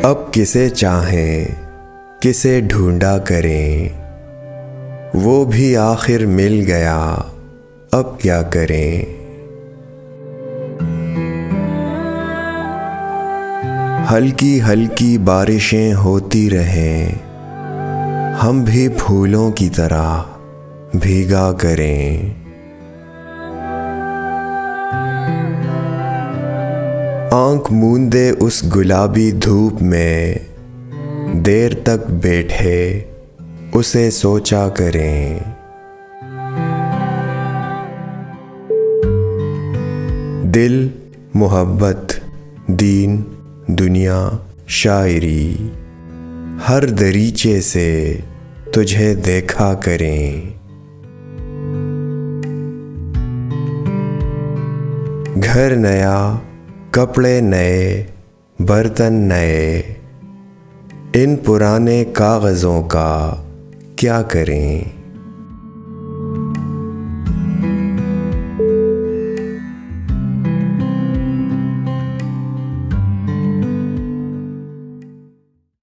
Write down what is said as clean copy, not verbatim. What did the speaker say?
अब किसे चाहें, किसे ढूंढा करें, वो भी आखिर मिल गया, अब क्या करें। हल्की हल्की बारिशें होती रहें, हम भी फूलों की तरह भीगा करें। आँख मूंदे उस गुलाबी धूप में देर तक बैठे उसे सोचा करें। दिल, मोहब्बत, दीन, दुनिया, शायरी, हर दरीचे से तुझे देखा करें। घर नया, कपड़े नए, बर्तन नए, इन पुराने कागज़ों का क्या करें।